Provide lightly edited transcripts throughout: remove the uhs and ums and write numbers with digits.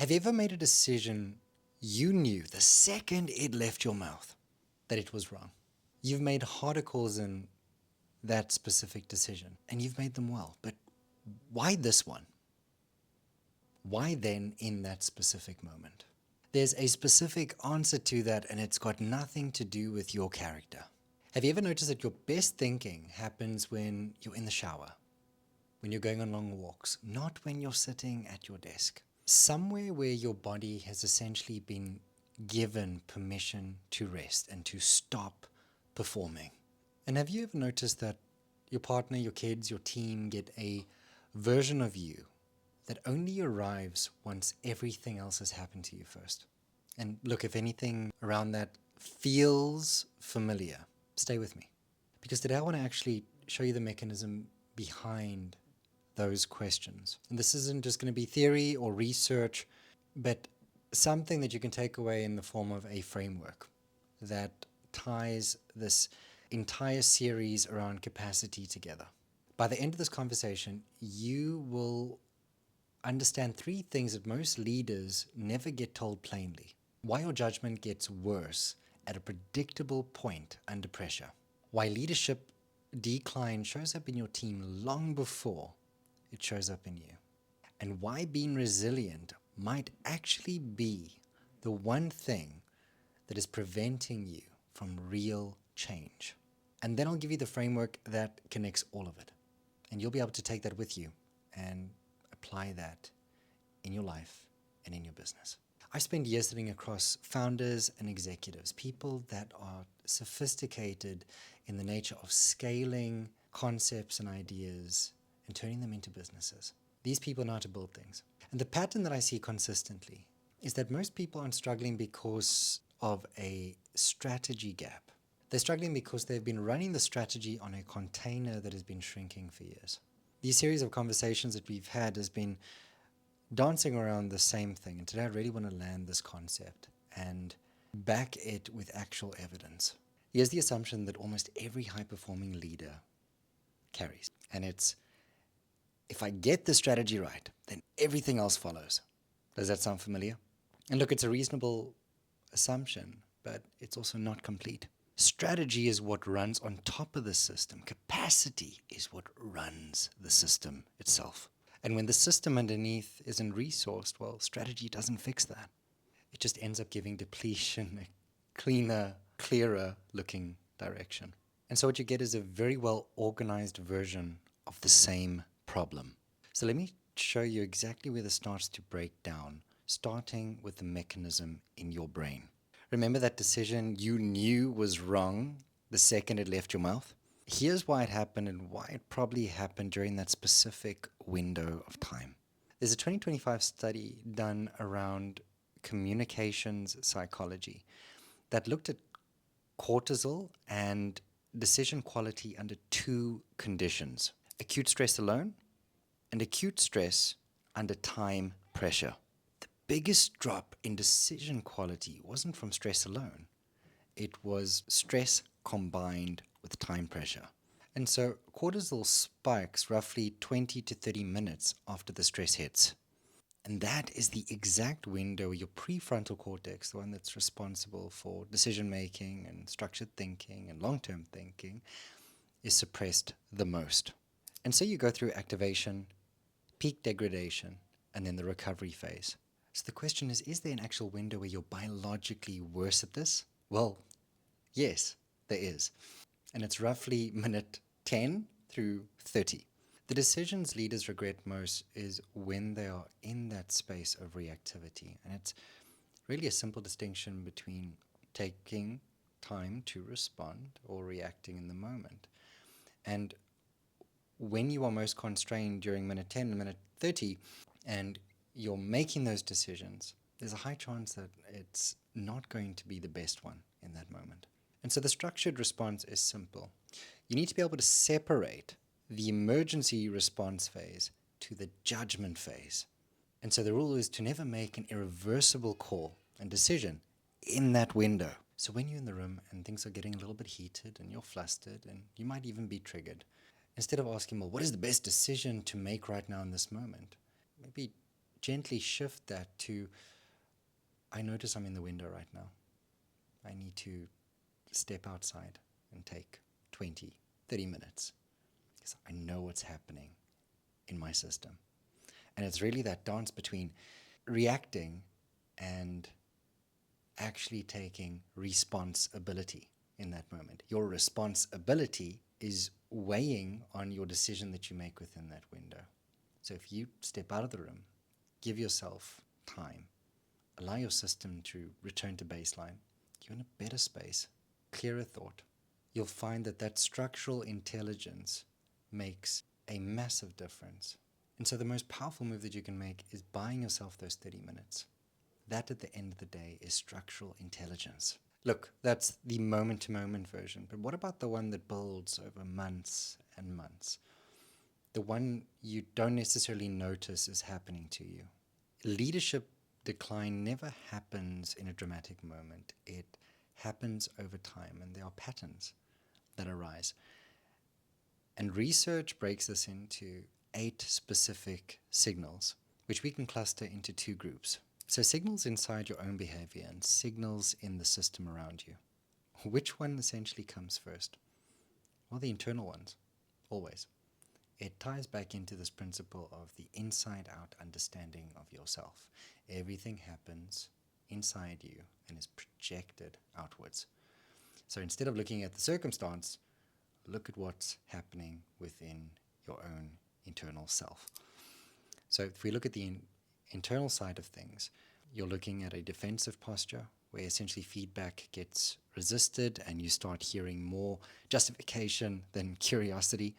Have you ever made a decision you knew the second it left your mouth that it was wrong? You've made harder calls in that specific decision and you've made them well, but why this one? Why then in that specific moment? There's a specific answer to that, and it's got nothing to do with your character. Have you ever noticed that your best thinking happens when you're in the shower, when you're going on long walks, not when you're sitting at your desk? Somewhere where your body has essentially been given permission to rest and to stop performing. And have you ever noticed that your partner, your kids, your team get a version of you that only arrives once everything else has happened to you first? And look, if anything around that feels familiar, stay with me. Because today I want to actually show you the mechanism behind those questions. And this isn't just going to be theory or research, but something that you can take away in the form of a framework that ties this entire series around capacity together. By the end of this conversation, you will understand three things that most leaders never get told plainly. Why your judgment gets worse at a predictable point under pressure. Why leadership decline shows up in your team long before it shows up in you. And why being resilient might actually be the one thing that is preventing you from real change. And then I'll give you the framework that connects all of it. And you'll be able to take that with you and apply that in your life and in your business. I spend years sitting across founders and executives, people that are sophisticated in the nature of scaling concepts and ideas and turning them into businesses. These people know how to build things. And the pattern that I see consistently is that most people aren't struggling because of a strategy gap. They're struggling because they've been running the strategy on a container that has been shrinking for years. These series of conversations that we've had has been dancing around the same thing. And today I really want to land this concept and back it with actual evidence. Here's the assumption that almost every high-performing leader carries. And it's, if I get the strategy right, then everything else follows. Does that sound familiar? And look, it's a reasonable assumption, but it's also not complete. Strategy is what runs on top of the system. Capacity is what runs the system itself. And when the system underneath isn't resourced, well, strategy doesn't fix that. It just ends up giving depletion a cleaner, clearer looking direction. And so what you get is a very well organized version of the same problem. So let me show you exactly where this starts to break down, starting with the mechanism in your brain. Remember that decision you knew was wrong the second it left your mouth? Here's why it happened and why it probably happened during that specific window of time. There's a 2025 study done around communications psychology that looked at cortisol and decision quality under two conditions: acute stress alone and acute stress under time pressure. The biggest drop in decision quality wasn't from stress alone. It was stress combined with time pressure. And so cortisol spikes roughly 20 to 30 minutes after the stress hits. And that is the exact window where your prefrontal cortex, the one that's responsible for decision making and structured thinking and long-term thinking, is suppressed the most. And so you go through activation, peak degradation, and then the recovery phase. So the question is there an actual window where you're biologically worse at this? Well, yes, there is. And it's roughly minute 10 through 30. The decisions leaders regret most is when they are in that space of reactivity. And it's really a simple distinction between taking time to respond or reacting in the moment. And when you are most constrained during minute 10 and minute 30, and you're making those decisions, there's a high chance that it's not going to be the best one in that moment. And so the structured response is simple. You need to be able to separate the emergency response phase to the judgment phase. And so the rule is to never make an irreversible call and decision in that window. So when you're in the room and things are getting a little bit heated and you're flustered and you might even be triggered, instead of asking, well, what is the best decision to make right now in this moment? Maybe gently shift that to, I notice I'm in the window right now. I need to step outside and take 20, 30 minutes because I know what's happening in my system. And it's really that dance between reacting and actually taking responsibility in that moment. Your responsibility is weighing on your decision that you make within that window. So if you step out of the room, give yourself time, allow your system to return to baseline, you're in a better space, clearer thought. You'll find that that structural intelligence makes a massive difference. And so the most powerful move that you can make is buying yourself those 30 minutes. That at the end of the day is structural intelligence. Look, that's the moment-to-moment version, but what about the one that builds over months and months? The one you don't necessarily notice is happening to you. Leadership decline never happens in a dramatic moment. It happens over time, and there are patterns that arise. And research breaks this into 8 specific signals, which we can cluster into 2 groups. So signals inside your own behavior and signals in the system around you. Which one essentially comes first? Well, the internal ones, always. It ties back into this principle of the inside-out understanding of yourself. Everything happens inside you and is projected outwards. So instead of looking at the circumstance, look at what's happening within your own internal self. So if we look at the internal side of things, you're looking at a defensive posture where essentially feedback gets resisted and you start hearing more justification than curiosity.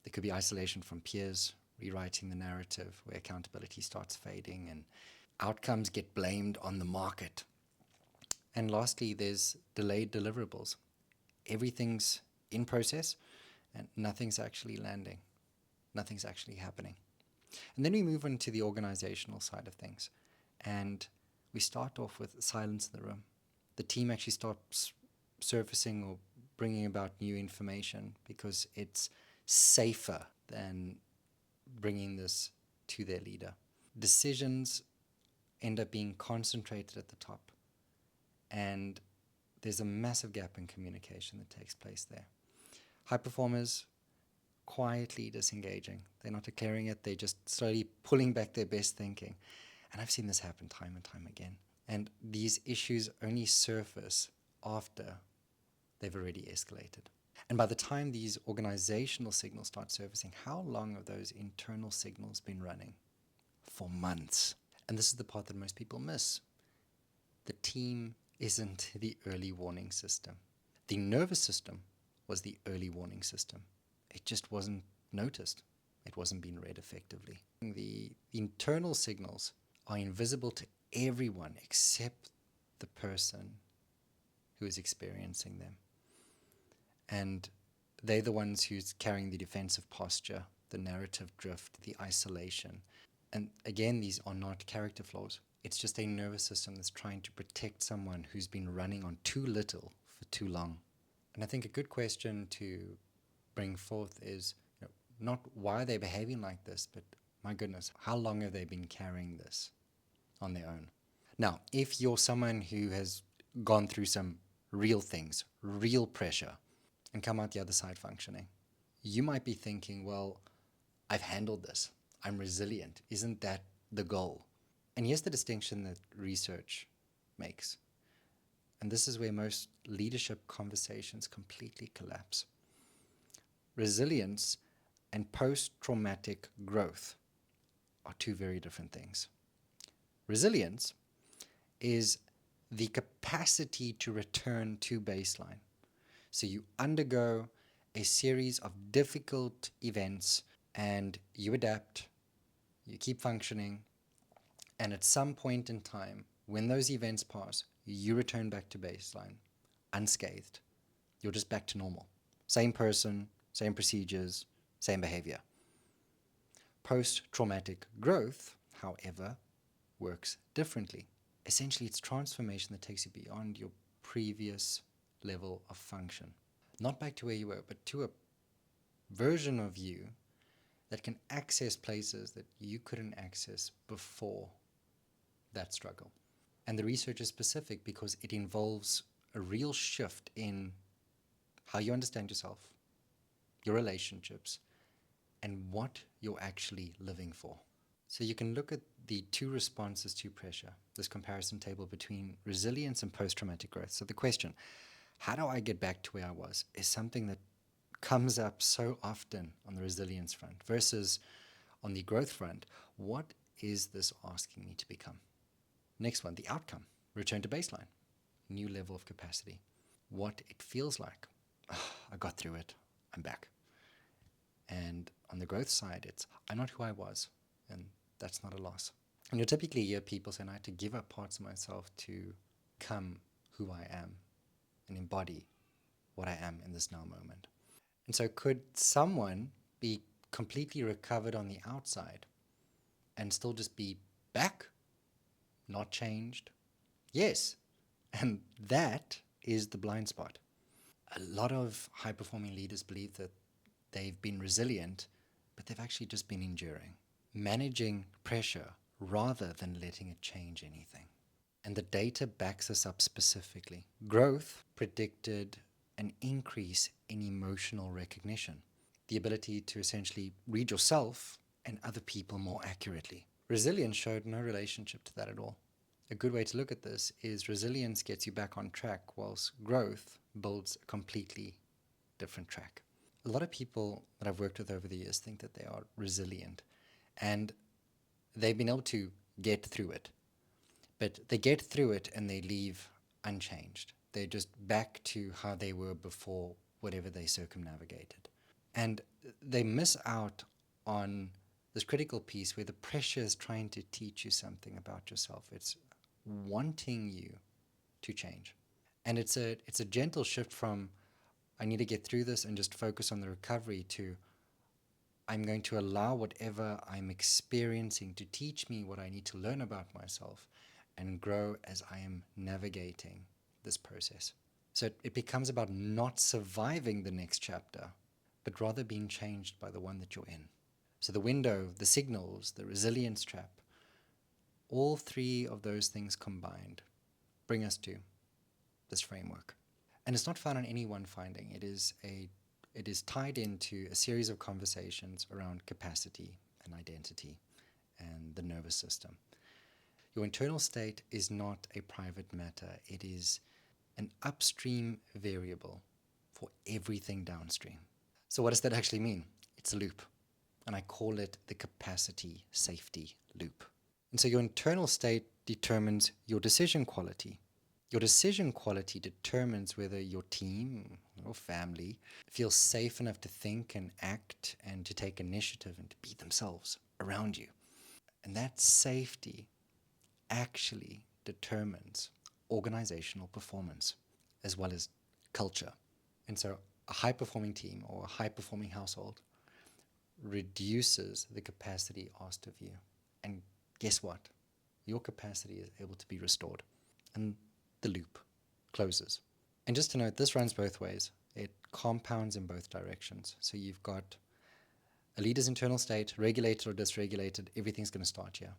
There could be isolation from peers, rewriting the narrative where accountability starts fading and outcomes get blamed on the market. And lastly, there's delayed deliverables. Everything's in process and nothing's actually landing. Nothing's actually happening. And then we move on to the organizational side of things. And we start off with silence in the room. The team actually starts surfacing or bringing about new information because it's safer than bringing this to their leader. Decisions end up being concentrated at the top. And there's a massive gap in communication that takes place there. High performers quietly disengaging. They're not declaring it. They're just slowly pulling back their best thinking. And I've seen this happen time and time again. And these issues only surface after they've already escalated. And by the time these organizational signals start surfacing, how long have those internal signals been running? For months. And this is the part that most people miss. The team isn't the early warning system. The nervous system was the early warning system. It just wasn't noticed. It wasn't being read effectively. The internal signals are invisible to everyone except the person who is experiencing them. And they're the ones who's carrying the defensive posture, the narrative drift, the isolation. And again, these are not character flaws. It's just a nervous system that's trying to protect someone who's been running on too little for too long. And I think a good question to bring forth is, not why are they behaving like this, but my goodness, how long have they been carrying this on their own? Now, if you're someone who has gone through some real things, real pressure, and come out the other side functioning, you might be thinking, well, I've handled this. I'm resilient. Isn't that the goal? And here's the distinction that research makes. And this is where most leadership conversations completely collapse. Resilience and post-traumatic growth are 2 very different things. Resilience is the capacity to return to baseline. So you undergo a series of difficult events and you adapt, you keep functioning, and at some point in time, when those events pass, you return back to baseline, unscathed. You're just back to normal. Same person, same procedures, same behavior. Post-traumatic growth, however, works differently. Essentially, it's transformation that takes you beyond your previous level of function. Not back to where you were, but to a version of you that can access places that you couldn't access before that struggle. And the research is specific because it involves a real shift in how you understand yourself, your relationships, and what you're actually living for. So you can look at the two responses to pressure, this comparison table between resilience and post-traumatic growth. So the question, how do I get back to where I was, is something that comes up so often on the resilience front versus on the growth front. What is this asking me to become? Next one, the outcome, return to baseline, new level of capacity. What it feels like, I got through it, I'm back. And on the growth side, it's, I'm not who I was, and that's not a loss. And you'll typically hear people saying, I had to give up parts of myself to become who I am and embody what I am in this now moment. And so could someone be completely recovered on the outside and still just be back, not changed? Yes. And that is the blind spot. A lot of high-performing leaders believe that they've been resilient, but they've actually just been enduring, managing pressure rather than letting it change anything. And the data backs this up specifically. Growth predicted an increase in emotional recognition, the ability to essentially read yourself and other people more accurately. Resilience showed no relationship to that at all. A good way to look at this is resilience gets you back on track, whilst growth builds a completely different track. A lot of people that I've worked with over the years think that they are resilient, and they've been able to get through it. But they get through it and they leave unchanged. They're just back to how they were before whatever they circumnavigated. And they miss out on this critical piece where the pressure is trying to teach you something about yourself. It's wanting you to change. And it's a gentle shift from, I need to get through this and just focus on the recovery, to I'm going to allow whatever I'm experiencing to teach me what I need to learn about myself and grow as I am navigating this process. So it becomes about not surviving the next chapter, but rather being changed by the one that you're in. So the window, the signals, the resilience trap, all three of those things combined bring us to this framework. And it's not found in any one finding. It is tied into a series of conversations around capacity and identity and the nervous system. Your internal state is not a private matter. It is an upstream variable for everything downstream. So what does that actually mean? It's a loop, and I call it the capacity safety loop. And so your internal state determines your decision quality. Your decision quality determines whether your team or family feels safe enough to think and act and to take initiative and to be themselves around you. And that safety actually determines organizational performance as well as culture. And so a high-performing team or a high-performing household reduces the capacity asked of you. And guess what? Your capacity is able to be restored. And the loop closes. And just to note, this runs both ways. It compounds in both directions. So you've got a leader's internal state, regulated or dysregulated, everything's going to start here.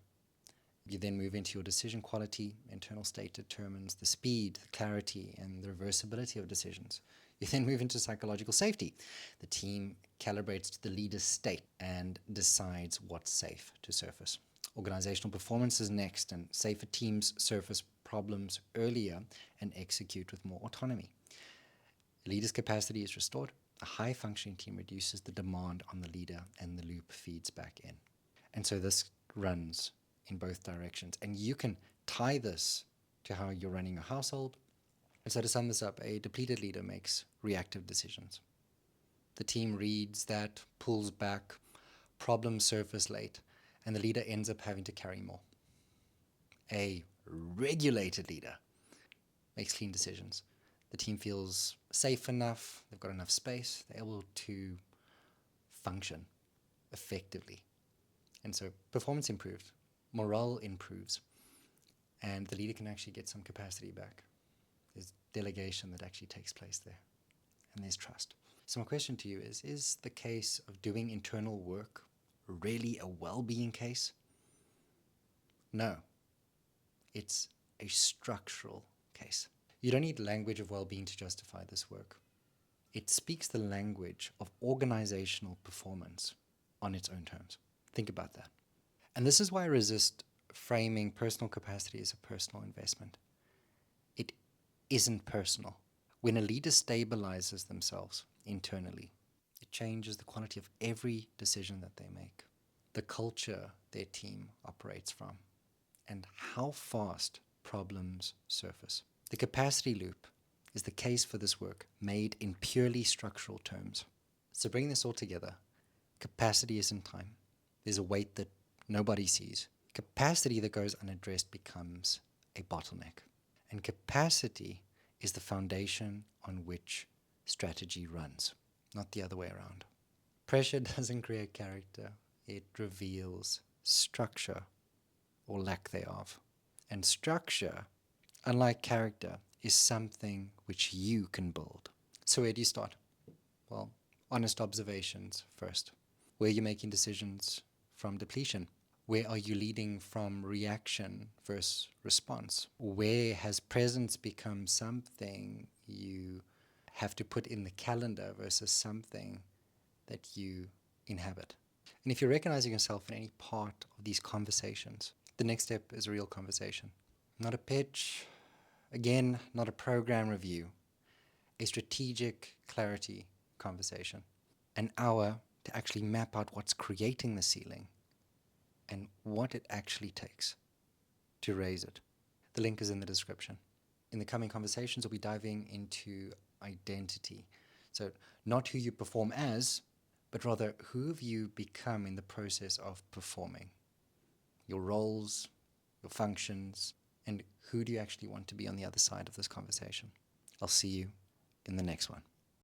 You then move into your decision quality. Internal state determines the speed, the clarity, and the reversibility of decisions. You then move into psychological safety. The team calibrates to the leader's state and decides what's safe to surface. Organizational performance is next, and safer teams surface problems earlier and execute with more autonomy. The leader's capacity is restored. A high-functioning team reduces the demand on the leader, and the loop feeds back in. And so this runs in both directions. And you can tie this to how you're running your household. And so to sum this up, a depleted leader makes reactive decisions. The team reads that, pulls back, problems surface late, and the leader ends up having to carry more. A regulated leader makes clean decisions. The team feels safe enough, they've got enough space, they're able to function effectively. And so performance improves, morale improves, and the leader can actually get some capacity back. There's delegation that actually takes place there, and there's trust. So my question to you is the case of doing internal work really a well-being case? No, it's a structural case. You don't need language of well-being to justify this work. It speaks the language of organizational performance on its own terms. Think about that. And this is why I resist framing personal capacity as a personal investment. It isn't personal. When a leader stabilizes themselves internally, it changes the quality of every decision that they make, the culture their team operates from, and how fast problems surface. The capacity loop is the case for this work made in purely structural terms. So bring this all together. Capacity isn't time. There's a weight that nobody sees. Capacity that goes unaddressed becomes a bottleneck. And capacity is the foundation on which strategy runs, not the other way around. Pressure doesn't create character. It reveals structure or lack thereof. And structure, unlike character, is something which you can build. So where do you start? Well, honest observations first. Where are you making decisions from depletion? Where are you leading from reaction versus response? Where has presence become something you have to put in the calendar versus something that you inhabit? And if you're recognizing yourself in any part of these conversations, the next step is a real conversation. Not a pitch, again, not a program review, a strategic clarity conversation. An hour to actually map out what's creating the ceiling and what it actually takes to raise it. The link is in the description. In the coming conversations, we'll be diving into identity. So not who you perform as, but rather who have you become in the process of performing. Your roles, your functions, and who do you actually want to be on the other side of this conversation. I'll see you in the next one.